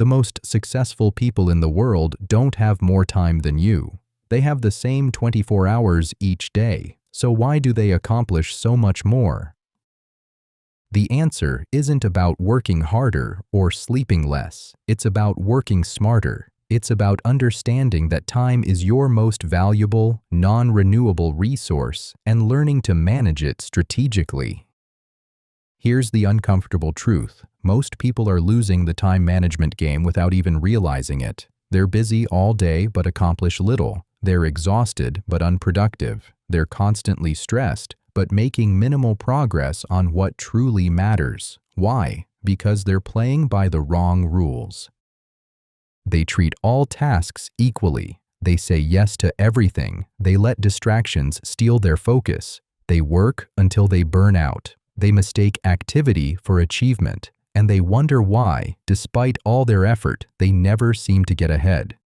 The most successful people in the world don't have more time than you. They have the same 24 hours each day. So why do they accomplish so much more? The answer isn't about working harder or sleeping less. It's about working smarter. It's about understanding that time is your most valuable, non-renewable resource and learning to manage it strategically. Here's the uncomfortable truth. Most people are losing the time management game without even realizing it. They're busy all day but accomplish little. They're exhausted but unproductive. They're constantly stressed but making minimal progress on what truly matters. Why? Because they're playing by the wrong rules. They treat all tasks equally. They say yes to everything. They let distractions steal their focus. They work until they burn out. They mistake activity for achievement, and they wonder why, despite all their effort, they never seem to get ahead.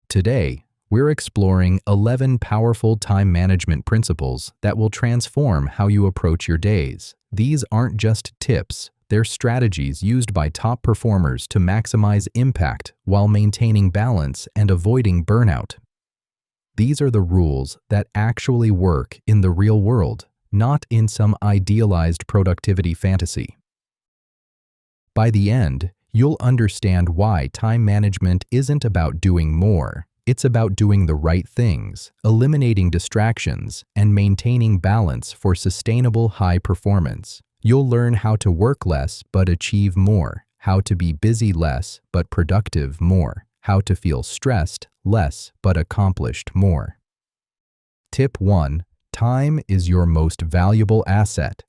Today, we're exploring 11 powerful time management principles that will transform how you approach your days. These aren't just tips, they're strategies used by top performers to maximize impact while maintaining balance and avoiding burnout. These are the rules that actually work in the real world, not in some idealized productivity fantasy. By the end, you'll understand why time management isn't about doing more. It's about doing the right things, eliminating distractions, and maintaining balance for sustainable high performance. You'll learn how to work less but achieve more, how to be busy less but productive more, how to feel stressed less but accomplished more. Tip 1. Time is your most valuable asset.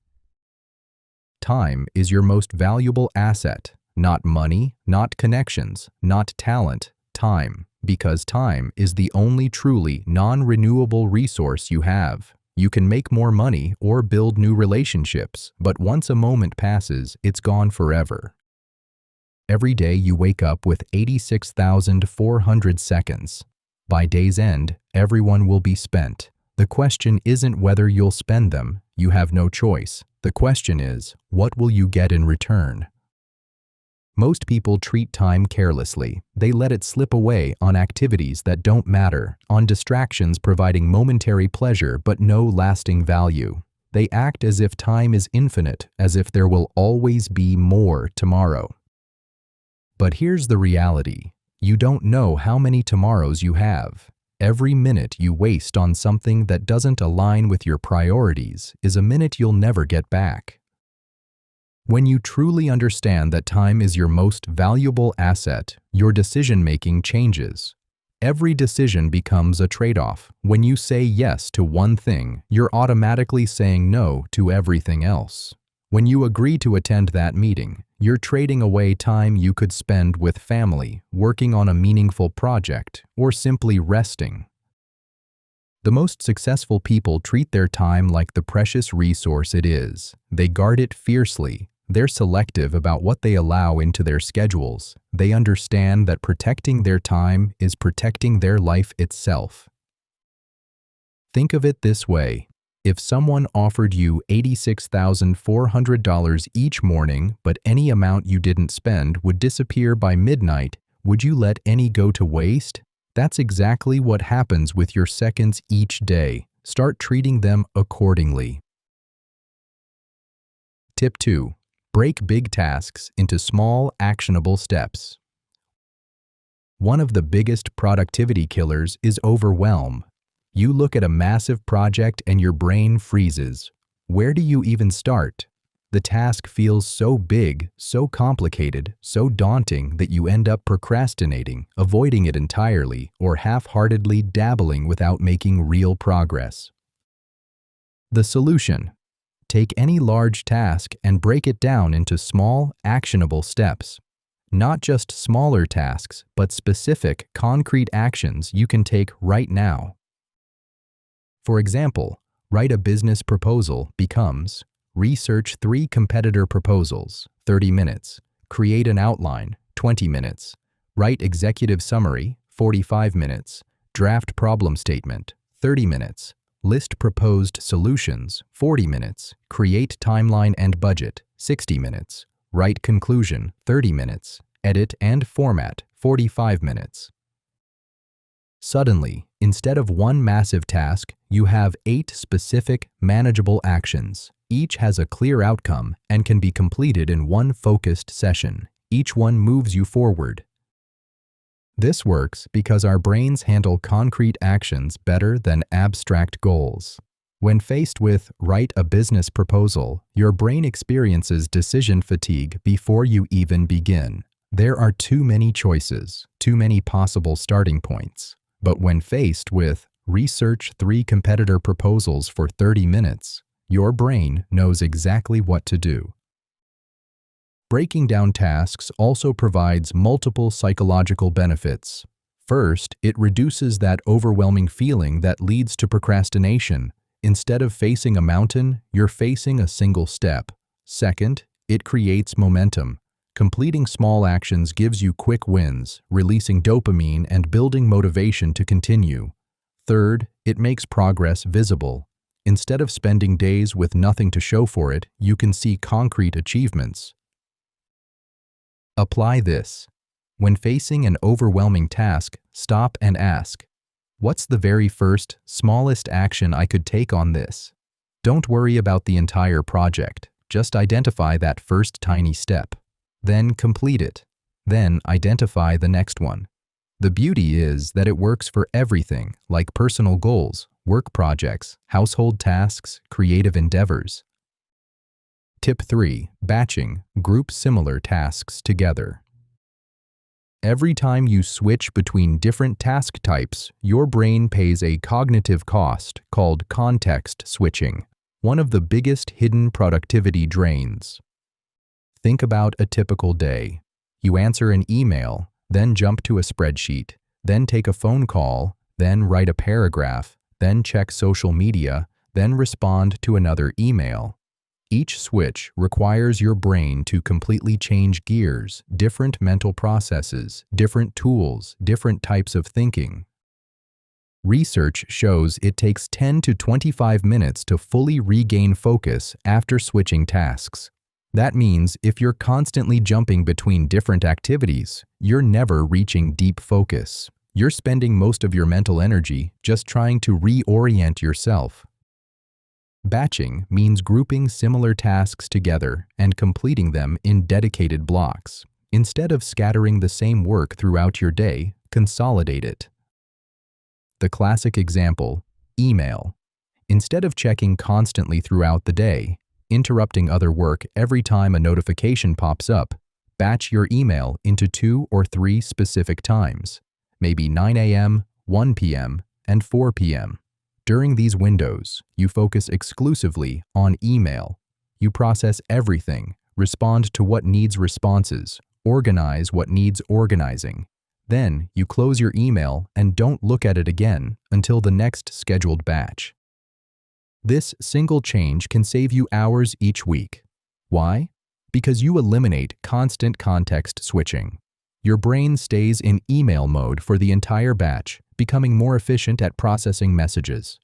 Time is your most valuable asset, not money, not connections, not talent, time. Because time is the only truly non-renewable resource you have. You can make more money or build new relationships, but once a moment passes, it's gone forever. Every day you wake up with 86,400 seconds. By day's end, everyone will be spent. The question isn't whether you'll spend them. You have no choice. The question is, what will you get in return? Most people treat time carelessly. They let it slip away on activities that don't matter, on distractions providing momentary pleasure but no lasting value. They act as if time is infinite, as if there will always be more tomorrow. But here's the reality. You don't know how many tomorrows you have. Every minute you waste on something that doesn't align with your priorities is a minute you'll never get back. When you truly understand that time is your most valuable asset, your decision-making changes. Every decision becomes a trade-off. When you say yes to one thing, you're automatically saying no to everything else. When you agree to attend that meeting, you're trading away time you could spend with family, working on a meaningful project, or simply resting. The most successful people treat their time like the precious resource it is. They guard it fiercely. They're selective about what they allow into their schedules. They understand that protecting their time is protecting their life itself. Think of it this way. If someone offered you $86,400 each morning, but any amount you didn't spend would disappear by midnight, would you let any go to waste? That's exactly what happens with your seconds each day. Start treating them accordingly. Tip 2. Break big tasks into small, actionable steps. One of the biggest productivity killers is overwhelm. You look at a massive project and your brain freezes. Where do you even start? The task feels so big, so complicated, so daunting that you end up procrastinating, avoiding it entirely, or half-heartedly dabbling without making real progress. The solution: take any large task and break it down into small, actionable steps. Not just smaller tasks, but specific, concrete actions you can take right now. For example, write a business proposal becomes: research 3 competitor proposals, 30 minutes. Create an outline, 20 minutes. Write executive summary, 45 minutes. Draft problem statement, 30 minutes. List proposed solutions, 40 minutes. Create timeline and budget, 60 minutes. Write conclusion, 30 minutes. edit and format, 45 minutes. Suddenly, instead of one massive task, you have 8 specific, manageable actions. Each has a clear outcome and can be completed in one focused session. Each one moves you forward. This works because our brains handle concrete actions better than abstract goals. When faced with "write a business proposal," your brain experiences decision fatigue before you even begin. There are too many choices, too many possible starting points. But when faced with "research 3 competitor proposals for 30 minutes," your brain knows exactly what to do. Breaking down tasks also provides multiple psychological benefits. First, it reduces that overwhelming feeling that leads to procrastination. Instead of facing a mountain, you're facing a single step. Second, it creates momentum. Completing small actions gives you quick wins, releasing dopamine and building motivation to continue. Third, it makes progress visible. Instead of spending days with nothing to show for it, you can see concrete achievements. Apply this. When facing an overwhelming task, stop and ask, "What's the very first, smallest action I could take on this?" Don't worry about the entire project. Just identify that first tiny step. Then complete it. Then identify the next one. The beauty is that it works for everything, like personal goals, work projects, household tasks, creative endeavors. Tip 3. Batching. Group similar tasks together. Every time you switch between different task types, your brain pays a cognitive cost called context switching, one of the biggest hidden productivity drains. Think about a typical day. You answer an email, then jump to a spreadsheet, then take a phone call, then write a paragraph, then check social media, then respond to another email. Each switch requires your brain to completely change gears, different mental processes, different tools, different types of thinking. Research shows it takes 10 to 25 minutes to fully regain focus after switching tasks. That means if you're constantly jumping between different activities, you're never reaching deep focus. You're spending most of your mental energy just trying to reorient yourself. Batching means grouping similar tasks together and completing them in dedicated blocks. Instead of scattering the same work throughout your day, consolidate it. The classic example: email. Instead of checking constantly throughout the day, interrupting other work every time a notification pops up, batch your email into 2 or 3 specific times, maybe 9 a.m., 1 p.m., and 4 p.m. During these windows, you focus exclusively on email. You process everything, respond to what needs responses, organize what needs organizing. Then you close your email and don't look at it again until the next scheduled batch. This single change can save you hours each week. Why? Because you eliminate constant context switching. Your brain stays in email mode for the entire batch, becoming more efficient at processing messages.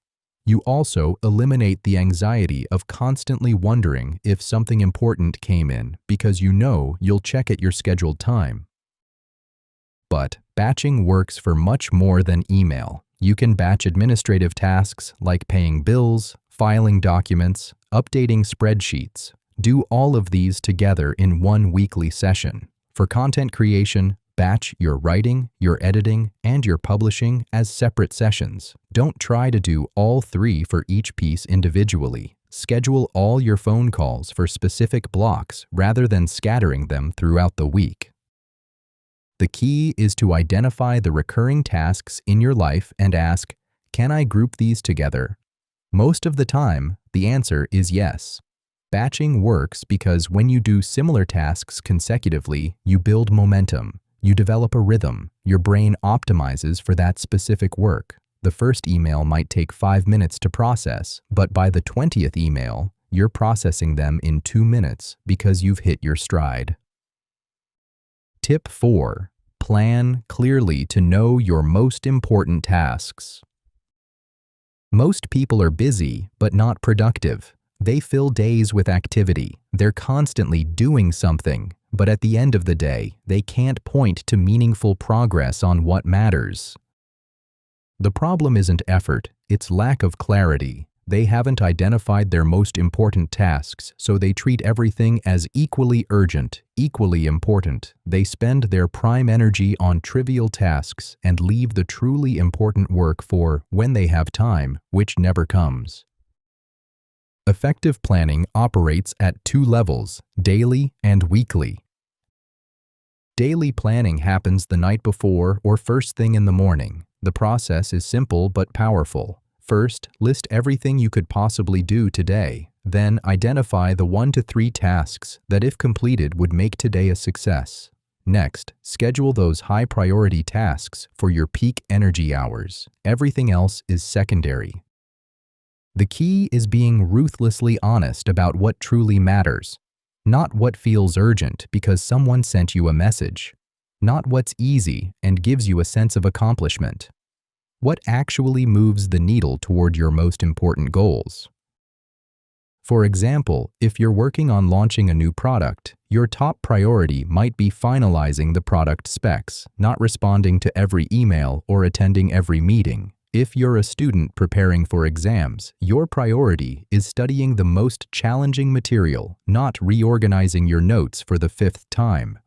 You also eliminate the anxiety of constantly wondering if something important came in because you know you'll check at your scheduled time. But batching works for much more than email. You can batch administrative tasks like paying bills, filing documents, updating spreadsheets. Do all of these together in one weekly session. For content creation, batch your writing, your editing, and your publishing as separate sessions. Don't try to do all 3 for each piece individually. Schedule all your phone calls for specific blocks rather than scattering them throughout the week. The key is to identify the recurring tasks in your life and ask, "Can I group these together?" Most of the time, the answer is yes. Batching works because when you do similar tasks consecutively, you build momentum. You develop a rhythm. Your brain optimizes for that specific work. The first email might take 5 minutes to process, but by the 20th email, you're processing them in 2 minutes because you've hit your stride. Tip 4. Plan clearly to know your most important tasks. Most people are busy, but not productive. They fill days with activity. They're constantly doing something, but at the end of the day, they can't point to meaningful progress on what matters. The problem isn't effort, it's lack of clarity. They haven't identified their most important tasks, so they treat everything as equally urgent, equally important. They spend their prime energy on trivial tasks and leave the truly important work for when they have time, which never comes. Effective planning operates at two levels, daily and weekly. Daily planning happens the night before or first thing in the morning. The process is simple but powerful. First, list everything you could possibly do today. Then, identify the 1 to 3 tasks that, if completed, would make today a success. Next, schedule those high-priority tasks for your peak energy hours. Everything else is secondary. The key is being ruthlessly honest about what truly matters. Not what feels urgent because someone sent you a message. Not what's easy and gives you a sense of accomplishment. What actually moves the needle toward your most important goals. For example, if you're working on launching a new product, your top priority might be finalizing the product specs, not responding to every email or attending every meeting. If you're a student preparing for exams, your priority is studying the most challenging material, not reorganizing your notes for the 5th time.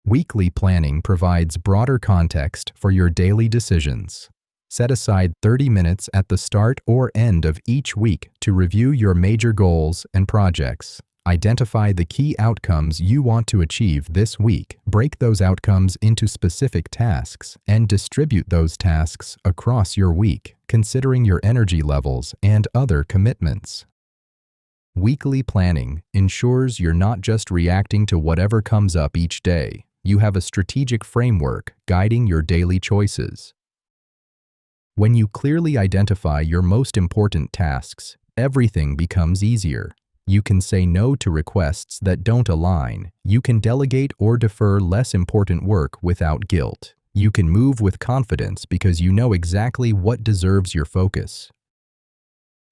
Weekly planning provides broader context for your daily decisions. Set aside 30 minutes at the start or end of each week to review your major goals and projects. Identify the key outcomes you want to achieve this week. Break those outcomes into specific tasks and distribute those tasks across your week, considering your energy levels and other commitments. Weekly planning ensures you're not just reacting to whatever comes up each day. You have a strategic framework guiding your daily choices. When you clearly identify your most important tasks, everything becomes easier. You can say no to requests that don't align. You can delegate or defer less important work without guilt. You can move with confidence because you know exactly what deserves your focus.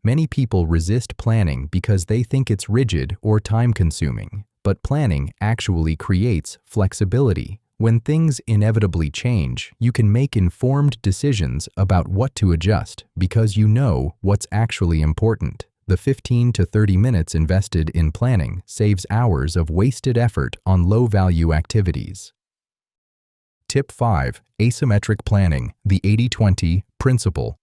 Many people resist planning because they think it's rigid or time-consuming. But planning actually creates flexibility. When things inevitably change, you can make informed decisions about what to adjust because you know what's actually important. The 15 to 30 minutes invested in planning saves hours of wasted effort on low-value activities. Tip 5. Asymmetric planning, the 80-20 principle.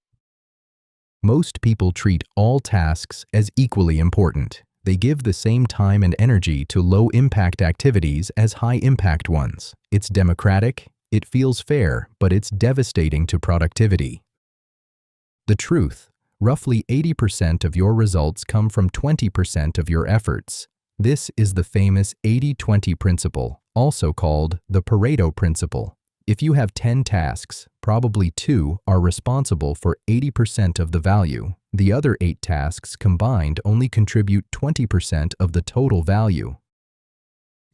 Most people treat all tasks as equally important. They give the same time and energy to low-impact activities as high-impact ones. It's democratic, it feels fair, but it's devastating to productivity. The truth: roughly 80% of your results come from 20% of your efforts. This is the famous 80-20 principle, also called the Pareto principle. If you have 10 tasks, probably 2 are responsible for 80% of the value. The other 8 tasks combined only contribute 20% of the total value.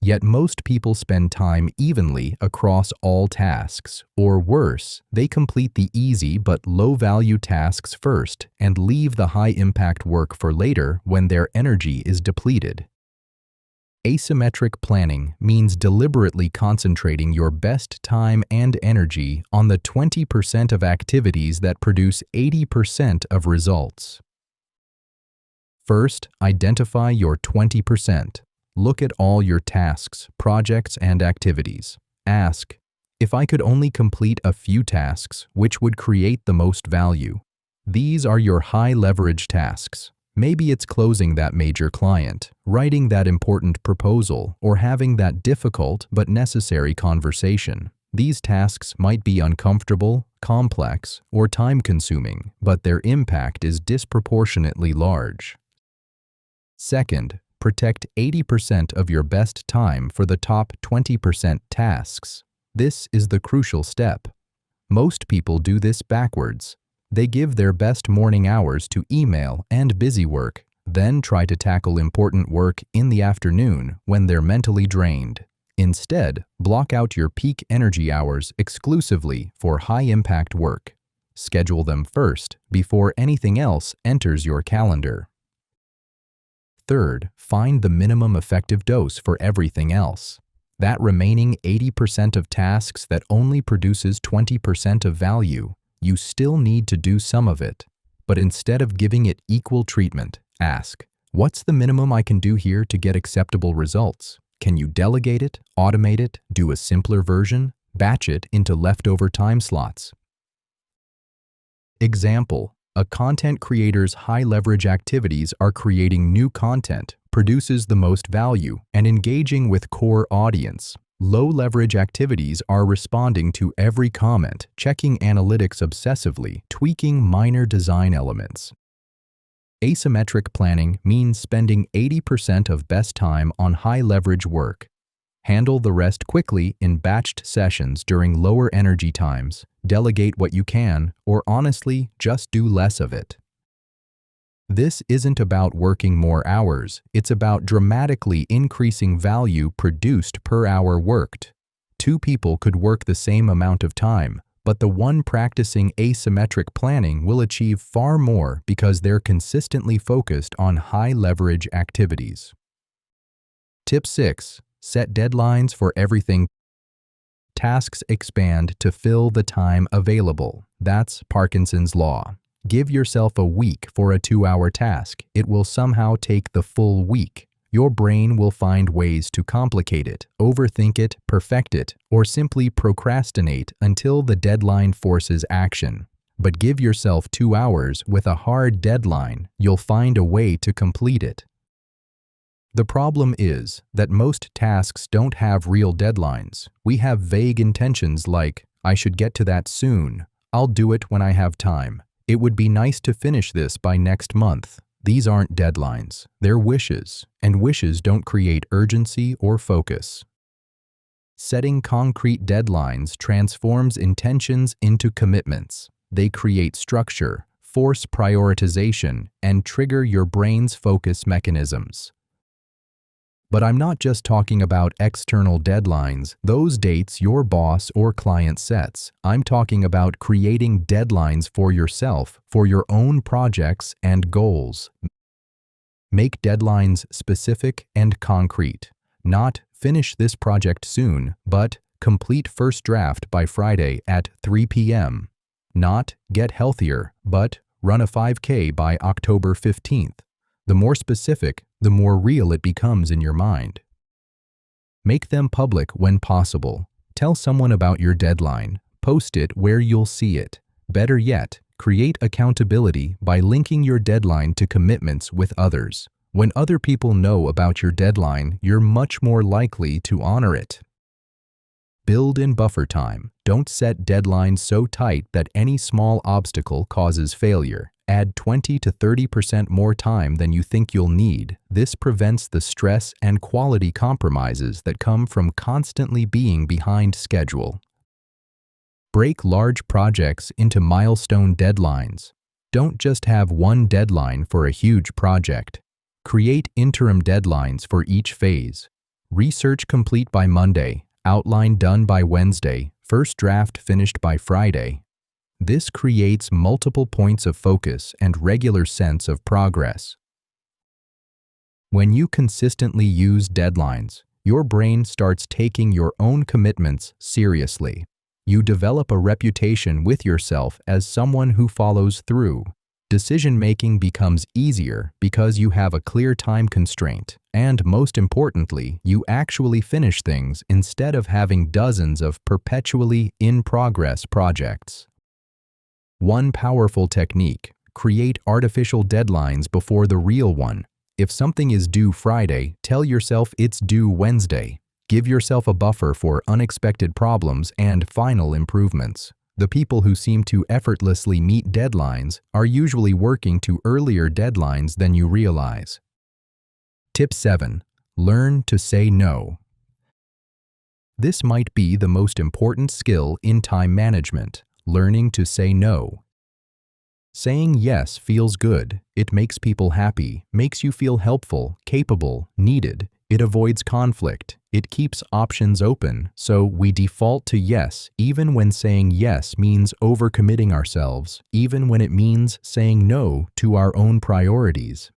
Yet most people spend time evenly across all tasks, or worse, they complete the easy but low-value tasks first and leave the high-impact work for later when their energy is depleted. Asymmetric planning means deliberately concentrating your best time and energy on the 20% of activities that produce 80% of results. First, identify your 20%. Look at all your tasks, projects, and activities. Ask, if I could only complete a few tasks, which would create the most value? These are your high-leverage tasks. Maybe it's closing that major client, writing that important proposal, or having that difficult but necessary conversation. These tasks might be uncomfortable, complex, or time-consuming, but their impact is disproportionately large. Second, protect 80% of your best time for the top 20% tasks. This is the crucial step. Most people do this backwards. They give their best morning hours to email and busy work, then try to tackle important work in the afternoon when they're mentally drained. Instead, block out your peak energy hours exclusively for high-impact work. Schedule them first before anything else enters your calendar. Third, find the minimum effective dose for everything else. That remaining 80% of tasks that only produces 20% of value, you still need to do some of it. But instead of giving it equal treatment, ask, what's the minimum I can do here to get acceptable results? Can you delegate it, automate it, do a simpler version, batch it into leftover time slots? Example, a content creator's high-leverage activities are creating new content, produces the most value, and engaging with core audience. Low-leverage activities are responding to every comment, checking analytics obsessively, tweaking minor design elements. Asymmetric planning means spending 80% of best time on high-leverage work. Handle the rest quickly in batched sessions during lower energy times, delegate what you can, or honestly, just do less of it. This isn't about working more hours, it's about dramatically increasing value produced per hour worked. Two people could work the same amount of time, but the one practicing asymmetric planning will achieve far more because they're consistently focused on high-leverage activities. Tip 6. Set deadlines for everything. Tasks expand to fill the time available. That's Parkinson's Law. Give yourself a week for a 2-hour task. It will somehow take the full week. Your brain will find ways to complicate it, overthink it, perfect it, or simply procrastinate until the deadline forces action. But give yourself 2 hours with a hard deadline. You'll find a way to complete it. The problem is that most tasks don't have real deadlines. We have vague intentions like, I should get to that soon. I'll do it when I have time. It would be nice to finish this by next month. These aren't deadlines. They're wishes, and wishes don't create urgency or focus. Setting concrete deadlines transforms intentions into commitments. They create structure, force prioritization, and trigger your brain's focus mechanisms. But I'm not just talking about external deadlines, those dates your boss or client sets. I'm talking about creating deadlines for yourself, for your own projects and goals. Make deadlines specific and concrete. Not finish this project soon, but complete first draft by Friday at 3 p.m. Not get healthier, but run a 5K by October 15th. The more specific, the more real it becomes in your mind. Make them public when possible. Tell someone about your deadline. Post it where you'll see it. Better yet, create accountability by linking your deadline to commitments with others. When other people know about your deadline, you're much more likely to honor it. Build in buffer time. Don't set deadlines so tight that any small obstacle causes failure. Add 20 to 30% more time than you think you'll need. This prevents the stress and quality compromises that come from constantly being behind schedule. Break large projects into milestone deadlines. Don't just have one deadline for a huge project. Create interim deadlines for each phase. Research complete by Monday, outline done by Wednesday, first draft finished by Friday. This creates multiple points of focus and regular sense of progress. When you consistently use deadlines, your brain starts taking your own commitments seriously. You develop a reputation with yourself as someone who follows through. Decision-making becomes easier because you have a clear time constraint, and most importantly, you actually finish things instead of having dozens of perpetually in-progress projects. One powerful technique: create artificial deadlines before the real one. If something is due Friday, tell yourself it's due Wednesday. Give yourself a buffer for unexpected problems and final improvements. The people who seem to effortlessly meet deadlines are usually working to earlier deadlines than you realize. Tip 7. Learn to say no. This might be the most important skill in time management. Learning to say no. Saying yes feels good. It makes people happy, makes you feel helpful, capable, needed. It avoids conflict. It keeps options open, so we default to yes, even when saying yes means overcommitting ourselves, even when it means saying no to our own priorities.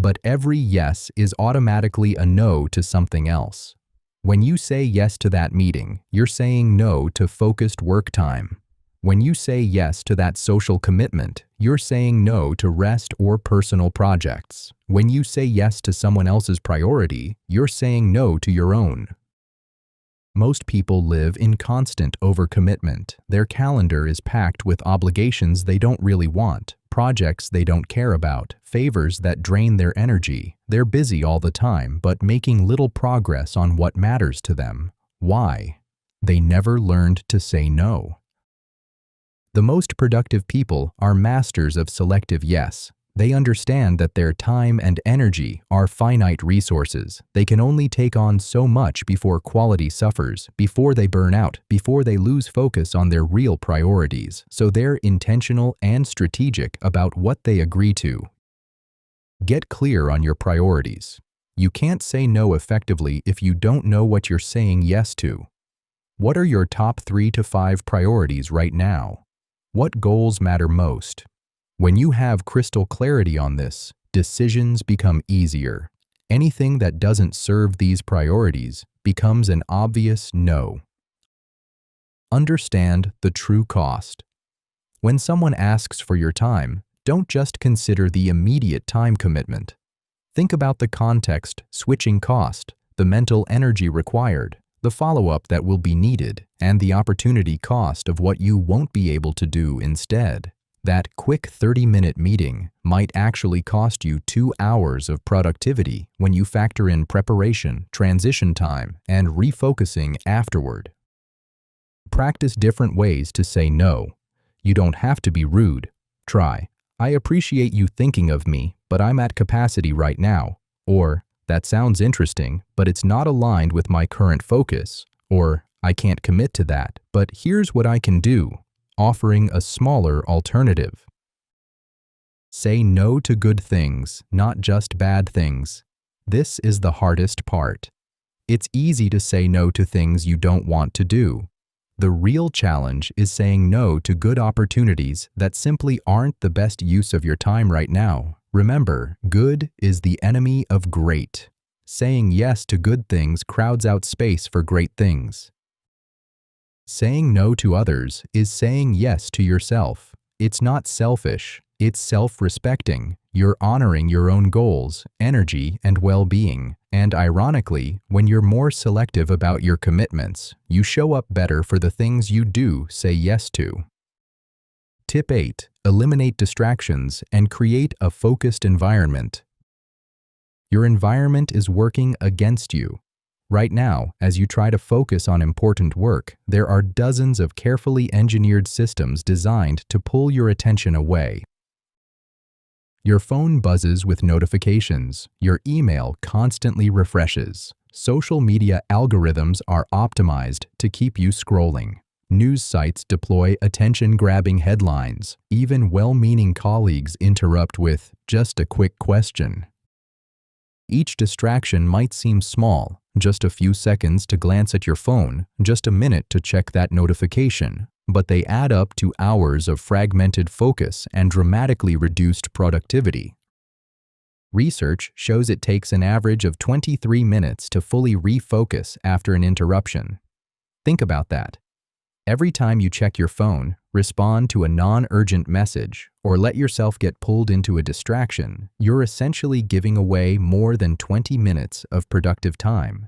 But every yes is automatically a no to something else. When you say yes to that meeting, you're saying no to focused work time. When you say yes to that social commitment, you're saying no to rest or personal projects. When you say yes to someone else's priority, you're saying no to your own. Most people live in constant overcommitment. Their calendar is packed with obligations they don't really want, projects they don't care about, favors that drain their energy. They're busy all the time, but making little progress on what matters to them. Why? They never learned to say no. The most productive people are masters of selective yes. They understand that their time and energy are finite resources. They can only take on so much before quality suffers, before they burn out, before they lose focus on their real priorities. So they're intentional and strategic about what they agree to. Get clear on your priorities. You can't say no effectively if you don't know what you're saying yes to. What are your top 3 to 5 priorities right now? What goals matter most? When you have crystal clarity on this, decisions become easier. Anything that doesn't serve these priorities becomes an obvious no. Understand the true cost. When someone asks for your time, don't just consider the immediate time commitment. Think about the context, switching cost, the mental energy required, the follow-up that will be needed, and the opportunity cost of what you won't be able to do instead. That quick 30-minute meeting might actually cost you 2 hours of productivity when you factor in preparation, transition time, and refocusing afterward. Practice different ways to say no. You don't have to be rude. Try, "I appreciate you thinking of me, but I'm at capacity right now." Or, "That sounds interesting, but it's not aligned with my current focus." Or, "I can't commit to that, but here's what I can do," offering a smaller alternative. Say no to good things, not just bad things. This is the hardest part. It's easy to say no to things you don't want to do. The real challenge is saying no to good opportunities that simply aren't the best use of your time right now. Remember, good is the enemy of great. Saying yes to good things crowds out space for great things. Saying no to others is saying yes to yourself. It's not selfish, it's self-respecting. You're honoring your own goals, energy, and well-being. And ironically, when you're more selective about your commitments, you show up better for the things you do say yes to. Tip 8. Eliminate distractions and create a focused environment. Your environment is working against you. Right now, as you try to focus on important work, there are dozens of carefully engineered systems designed to pull your attention away. Your phone buzzes with notifications. Your email constantly refreshes. Social media algorithms are optimized to keep you scrolling. News sites deploy attention-grabbing headlines. Even well-meaning colleagues interrupt with just a quick question. Each distraction might seem small, just a few seconds to glance at your phone, just a minute to check that notification, but they add up to hours of fragmented focus and dramatically reduced productivity. Research shows it takes an average of 23 minutes to fully refocus after an interruption. Think about that. Every time you check your phone, respond to a non-urgent message, or let yourself get pulled into a distraction, you're essentially giving away more than 20 minutes of productive time.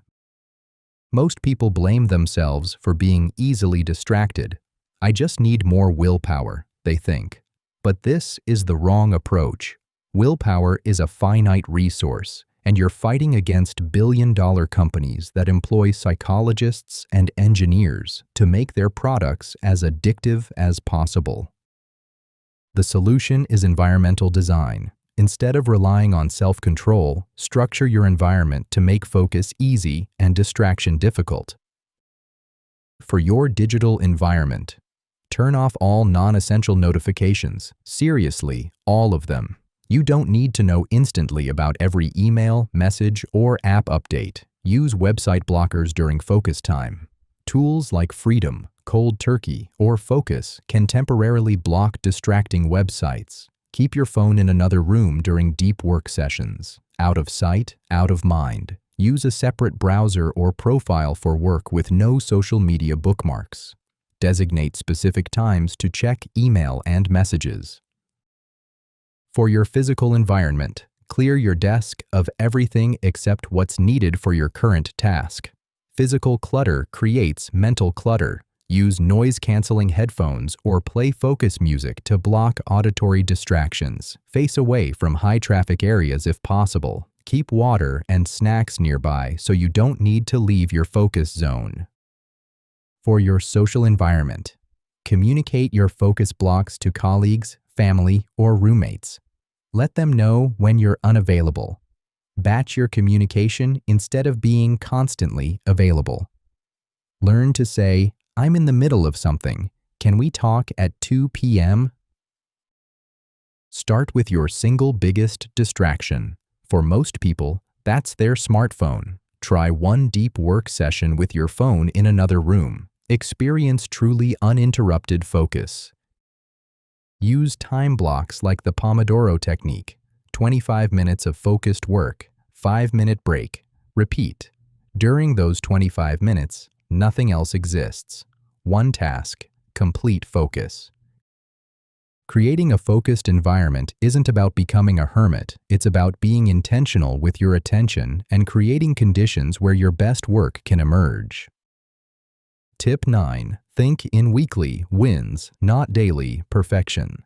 Most people blame themselves for being easily distracted. "I just need more willpower," they think. But this is the wrong approach. Willpower is a finite resource, and you're fighting against billion-dollar companies that employ psychologists and engineers to make their products as addictive as possible. The solution is environmental design. Instead of relying on self-control, structure your environment to make focus easy and distraction difficult. For your digital environment, turn off all non-essential notifications. Seriously, all of them. You don't need to know instantly about every email, message, or app update. Use website blockers during focus time. Tools like Freedom, Cold Turkey, or Focus can temporarily block distracting websites. Keep your phone in another room during deep work sessions. Out of sight, out of mind. Use a separate browser or profile for work with no social media bookmarks. Designate specific times to check email and messages. For your physical environment, clear your desk of everything except what's needed for your current task. Physical clutter creates mental clutter. Use noise-canceling headphones or play focus music to block auditory distractions. Face away from high-traffic areas if possible. Keep water and snacks nearby so you don't need to leave your focus zone. For your social environment, communicate your focus blocks to colleagues, family, or roommates. Let them know when you're unavailable. Batch your communication instead of being constantly available. Learn to say, "I'm in the middle of something. Can we talk at 2 p.m.?" Start with your single biggest distraction. For most people, that's their smartphone. Try one deep work session with your phone in another room. Experience truly uninterrupted focus. Use time blocks like the Pomodoro technique. 25 minutes of focused work, 5-minute break. Repeat. During those 25 minutes, nothing else exists. One task, complete focus. Creating a focused environment isn't about becoming a hermit. It's about being intentional with your attention and creating conditions where your best work can emerge. Tip 9. Think in weekly wins, not daily perfection.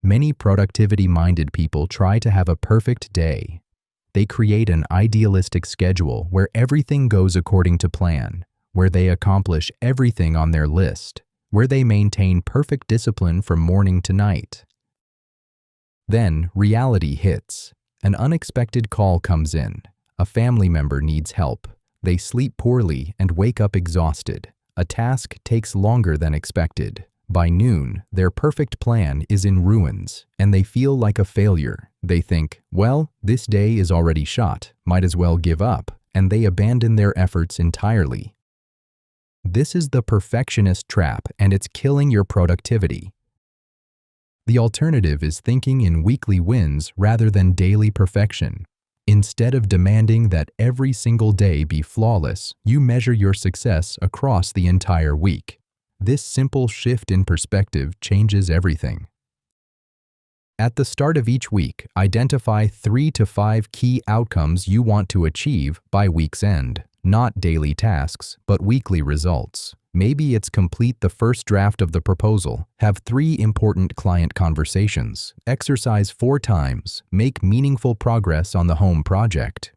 Many productivity-minded people try to have a perfect day. They create an idealistic schedule where everything goes according to plan, where they accomplish everything on their list, where they maintain perfect discipline from morning to night. Then reality hits. An unexpected call comes in. A family member needs help. They sleep poorly and wake up exhausted. A task takes longer than expected. By noon, their perfect plan is in ruins, and they feel like a failure. They think, well, this day is already shot, might as well give up, and they abandon their efforts entirely. This is the perfectionist trap, and it's killing your productivity. The alternative is thinking in weekly wins rather than daily perfection. Instead of demanding that every single day be flawless, you measure your success across the entire week. This simple shift in perspective changes everything. At the start of each week, identify 3 to 5 key outcomes you want to achieve by week's end. Not daily tasks, but weekly results. Maybe it's complete the first draft of the proposal, have 3 important client conversations, exercise 4 times, make meaningful progress on the home project.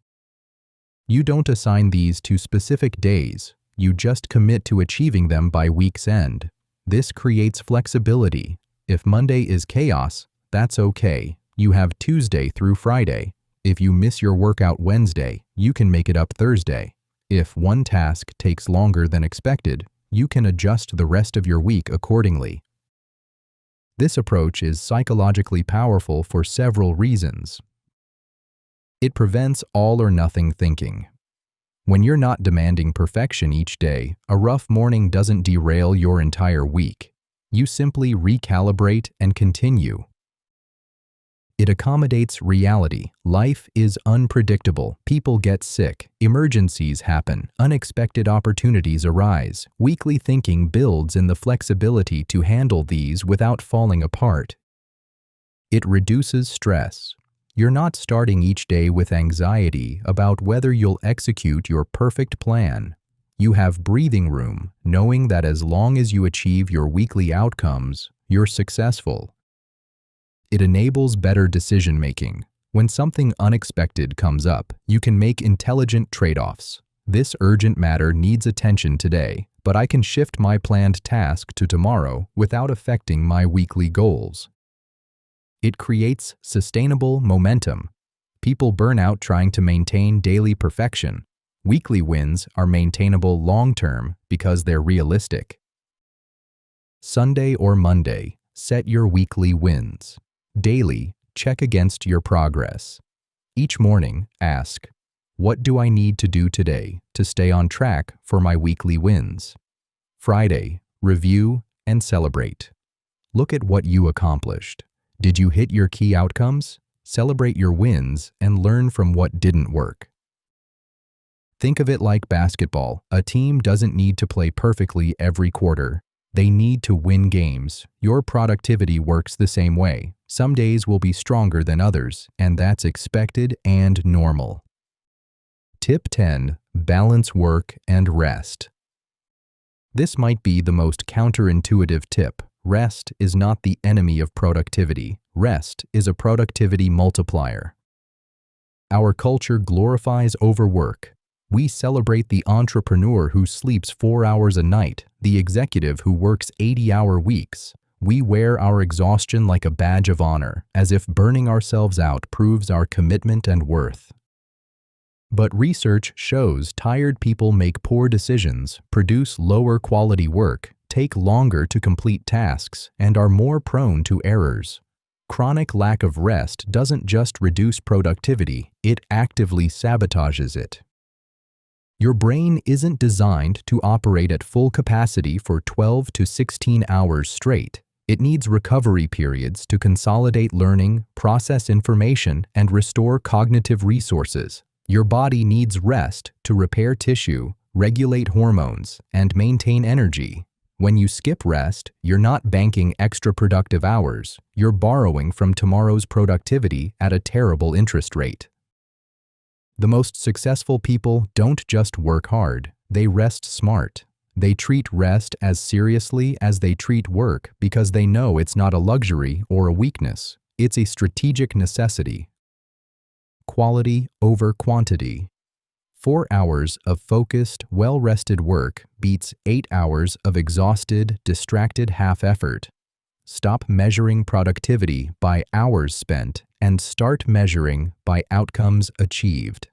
You don't assign these to specific days, you just commit to achieving them by week's end. This creates flexibility. If Monday is chaos, that's okay. You have Tuesday through Friday. If you miss your workout Wednesday, you can make it up Thursday. If one task takes longer than expected, you can adjust the rest of your week accordingly. This approach is psychologically powerful for several reasons. It prevents all or nothing thinking. When you're not demanding perfection each day, a rough morning doesn't derail your entire week. You simply recalibrate and continue. It accommodates reality. Life is unpredictable. People get sick. Emergencies happen. Unexpected opportunities arise. Weekly thinking builds in the flexibility to handle these without falling apart. It reduces stress. You're not starting each day with anxiety about whether you'll execute your perfect plan. You have breathing room, knowing that as long as you achieve your weekly outcomes, you're successful. It enables better decision-making. When something unexpected comes up, you can make intelligent trade-offs. This urgent matter needs attention today, but I can shift my planned task to tomorrow without affecting my weekly goals. It creates sustainable momentum. People burn out trying to maintain daily perfection. Weekly wins are maintainable long-term because they're realistic. Sunday or Monday, set your weekly wins. Daily, check against your progress. Each morning, ask, what do I need to do today to stay on track for my weekly wins? Friday, review and celebrate. Look at what you accomplished. Did you hit your key outcomes? Celebrate your wins and learn from what didn't work. Think of it like basketball. A team doesn't need to play perfectly every quarter. They need to win games. Your productivity works the same way. Some days will be stronger than others, and that's expected and normal. Tip 10. Balance work and rest. This might be the most counterintuitive tip. Rest is not the enemy of productivity. Rest is a productivity multiplier. Our culture glorifies overwork. We celebrate the entrepreneur who sleeps 4 hours a night, the executive who works 80-hour weeks. We wear our exhaustion like a badge of honor, as if burning ourselves out proves our commitment and worth. But research shows tired people make poor decisions, produce lower quality work, take longer to complete tasks, and are more prone to errors. Chronic lack of rest doesn't just reduce productivity, it actively sabotages it. Your brain isn't designed to operate at full capacity for 12 to 16 hours straight. It needs recovery periods to consolidate learning, process information, and restore cognitive resources. Your body needs rest to repair tissue, regulate hormones, and maintain energy. When you skip rest, you're not banking extra productive hours. You're borrowing from tomorrow's productivity at a terrible interest rate. The most successful people don't just work hard, they rest smart. They treat rest as seriously as they treat work because they know it's not a luxury or a weakness. It's a strategic necessity. Quality over quantity. 4 hours of focused, well-rested work beats 8 hours of exhausted, distracted half-effort. Stop measuring productivity by hours spent and start measuring by outcomes achieved.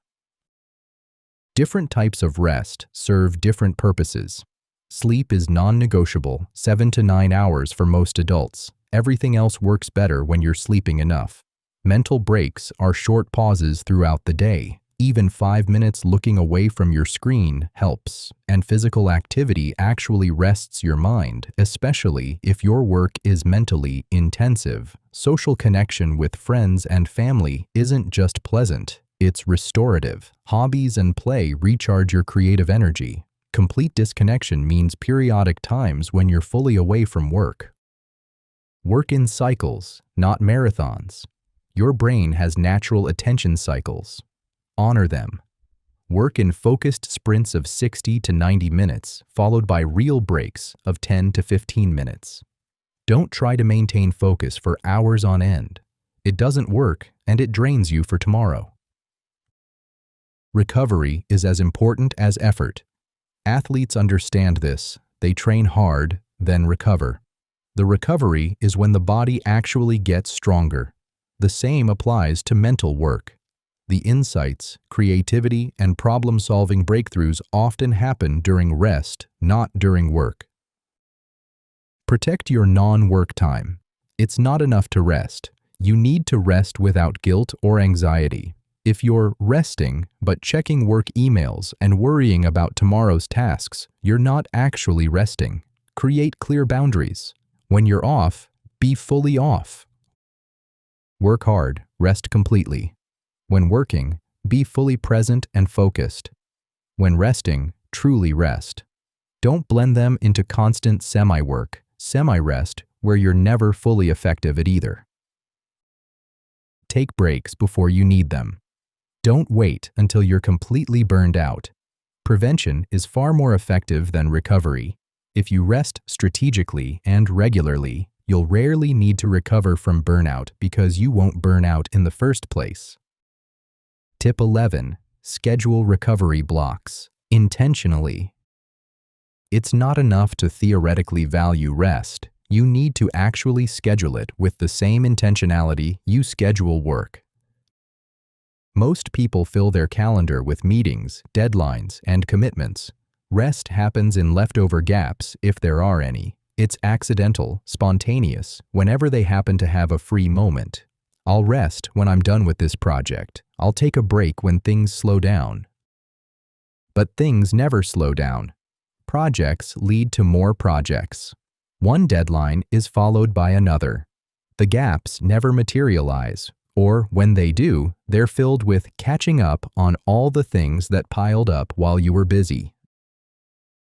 Different types of rest serve different purposes. Sleep is non-negotiable, 7 to 9 hours for most adults. Everything else works better when you're sleeping enough. Mental breaks are short pauses throughout the day. Even 5 minutes looking away from your screen helps, and physical activity actually rests your mind, especially if your work is mentally intensive. Social connection with friends and family isn't just pleasant, it's restorative. Hobbies and play recharge your creative energy. Complete disconnection means periodic times when you're fully away from work. Work in cycles, not marathons. Your brain has natural attention cycles. Honor them. Work in focused sprints of 60 to 90 minutes, followed by real breaks of 10 to 15 minutes. Don't try to maintain focus for hours on end. It doesn't work, and it drains you for tomorrow. Recovery is as important as effort. Athletes understand this. They train hard, then recover. The recovery is when the body actually gets stronger. The same applies to mental work. The insights, creativity, and problem-solving breakthroughs often happen during rest, not during work. Protect your non-work time. It's not enough to rest. You need to rest without guilt or anxiety. If you're resting but checking work emails and worrying about tomorrow's tasks, you're not actually resting. Create clear boundaries. When you're off, be fully off. Work hard, rest completely. When working, be fully present and focused. When resting, truly rest. Don't blend them into constant semi-work, semi-rest, where you're never fully effective at either. Take breaks before you need them. Don't wait until you're completely burned out. Prevention is far more effective than recovery. If you rest strategically and regularly, you'll rarely need to recover from burnout because you won't burn out in the first place. Tip 11. Schedule recovery blocks. Intentionally. It's not enough to theoretically value rest. You need to actually schedule it with the same intentionality you schedule work. Most people fill their calendar with meetings, deadlines, and commitments. Rest happens in leftover gaps, if there are any. It's accidental, spontaneous, whenever they happen to have a free moment. I'll rest when I'm done with this project. I'll take a break when things slow down. But things never slow down. Projects lead to more projects. One deadline is followed by another. The gaps never materialize, or when they do, they're filled with catching up on all the things that piled up while you were busy.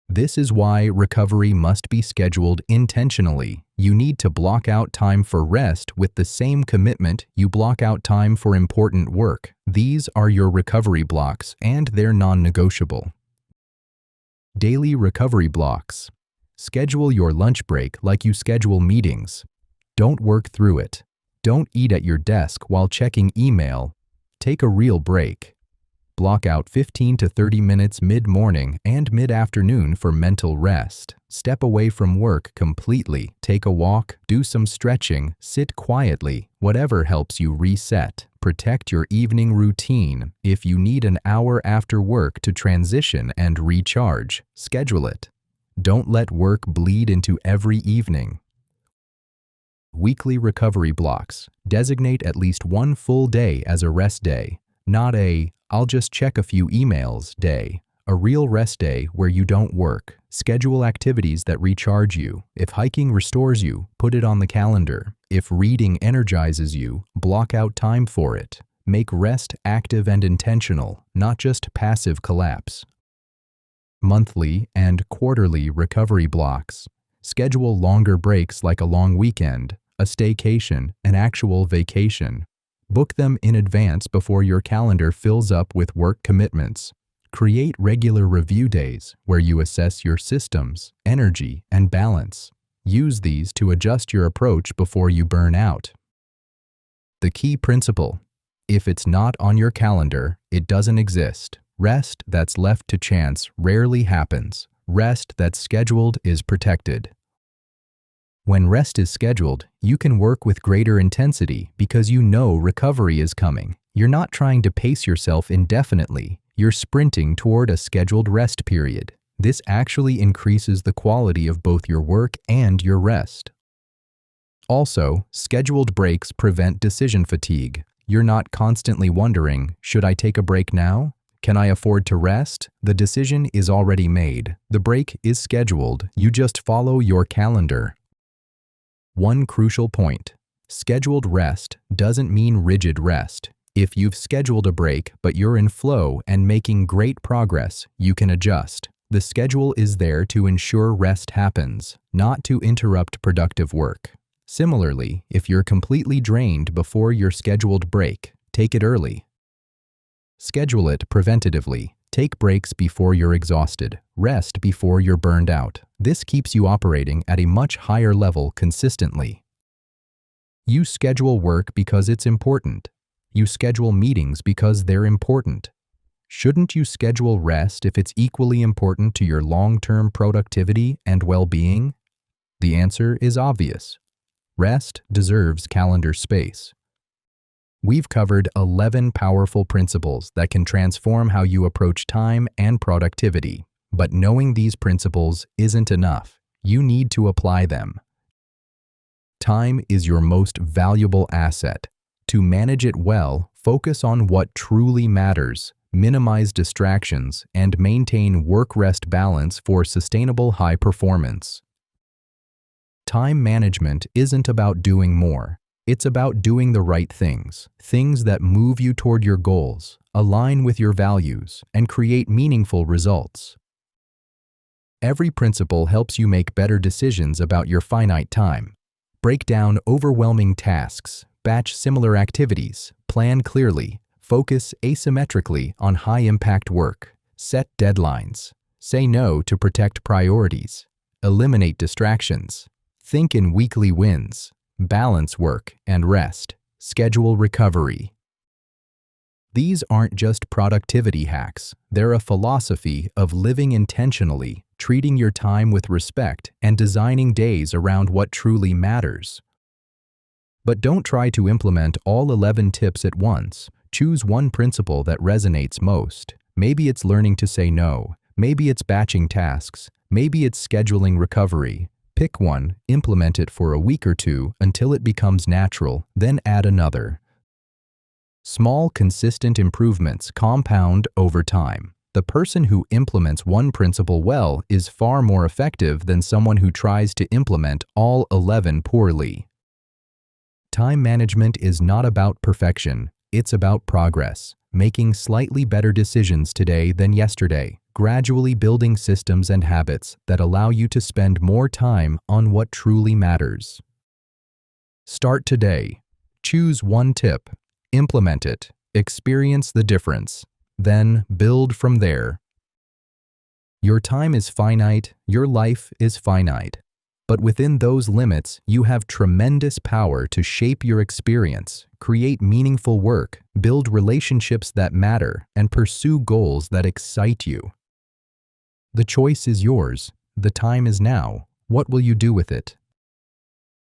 This is why recovery must be scheduled intentionally. You need to block out time for rest with the same commitment you block out time for important work. These are your recovery blocks, and they're non-negotiable. Daily recovery blocks. Schedule your lunch break like you schedule meetings. Don't work through it. Don't eat at your desk while checking email. Take a real break. Block out 15 to 30 minutes mid-morning and mid-afternoon for mental rest. Step away from work completely. Take a walk, do some stretching, sit quietly, whatever helps you reset. Protect your evening routine. If you need an hour after work to transition and recharge, schedule it. Don't let work bleed into every evening. Weekly recovery blocks. Designate at least one full day as a rest day, not a "I'll just check a few emails" day. A real rest day where you don't work. Schedule activities that recharge you. If hiking restores you, put it on the calendar. If reading energizes you, block out time for it. Make rest active and intentional, not just passive collapse. Monthly and quarterly recovery blocks. Schedule longer breaks like a long weekend, a staycation, an actual vacation. Book them in advance before your calendar fills up with work commitments. Create regular review days where you assess your systems, energy, and balance. Use these to adjust your approach before you burn out. The key principle: if it's not on your calendar, it doesn't exist. Rest that's left to chance rarely happens. Rest that's scheduled is protected. When rest is scheduled, you can work with greater intensity because you know recovery is coming. You're not trying to pace yourself indefinitely. You're sprinting toward a scheduled rest period. This actually increases the quality of both your work and your rest. Also, scheduled breaks prevent decision fatigue. You're not constantly wondering, should I take a break now? Can I afford to rest? The decision is already made. The break is scheduled. You just follow your calendar. One crucial point: scheduled rest doesn't mean rigid rest. If you've scheduled a break but you're in flow and making great progress, you can adjust. The schedule is there to ensure rest happens, not to interrupt productive work. Similarly, if you're completely drained before your scheduled break, take it early. Schedule it preventatively. Take breaks before you're exhausted. Rest before you're burned out. This keeps you operating at a much higher level consistently. You schedule work because it's important. You schedule meetings because they're important. Shouldn't you schedule rest if it's equally important to your long-term productivity and well-being? The answer is obvious. Rest deserves calendar space. We've covered 11 powerful principles that can transform how you approach time and productivity. But knowing these principles isn't enough. You need to apply them. Time is your most valuable asset. To manage it well, focus on what truly matters, minimize distractions, and maintain work-rest balance for sustainable high performance. Time management isn't about doing more. It's about doing the right things that move you toward your goals, align with your values, and create meaningful results. Every principle helps you make better decisions about your finite time. Break down overwhelming tasks, batch similar activities, plan clearly, focus asymmetrically on high-impact work, set deadlines, say no to protect priorities, eliminate distractions, think in weekly wins, balance work and rest, schedule recovery. These aren't just productivity hacks. They're a philosophy of living intentionally, treating your time with respect, and designing days around what truly matters. But don't try to implement all 11 tips at once. Choose one principle that resonates most. Maybe it's learning to say no. Maybe it's batching tasks. Maybe it's scheduling recovery. Pick one, implement it for a week or two until it becomes natural, then add another. Small, consistent improvements compound over time. The person who implements one principle well is far more effective than someone who tries to implement all 11 poorly. Time management is not about perfection, it's about progress, making slightly better decisions today than yesterday, gradually building systems and habits that allow you to spend more time on what truly matters. Start today. Choose one tip, implement it, experience the difference, then build from there. Your time is finite, your life is finite. But within those limits, you have tremendous power to shape your experience, create meaningful work, build relationships that matter, and pursue goals that excite you. The choice is yours. The time is now. What will you do with it?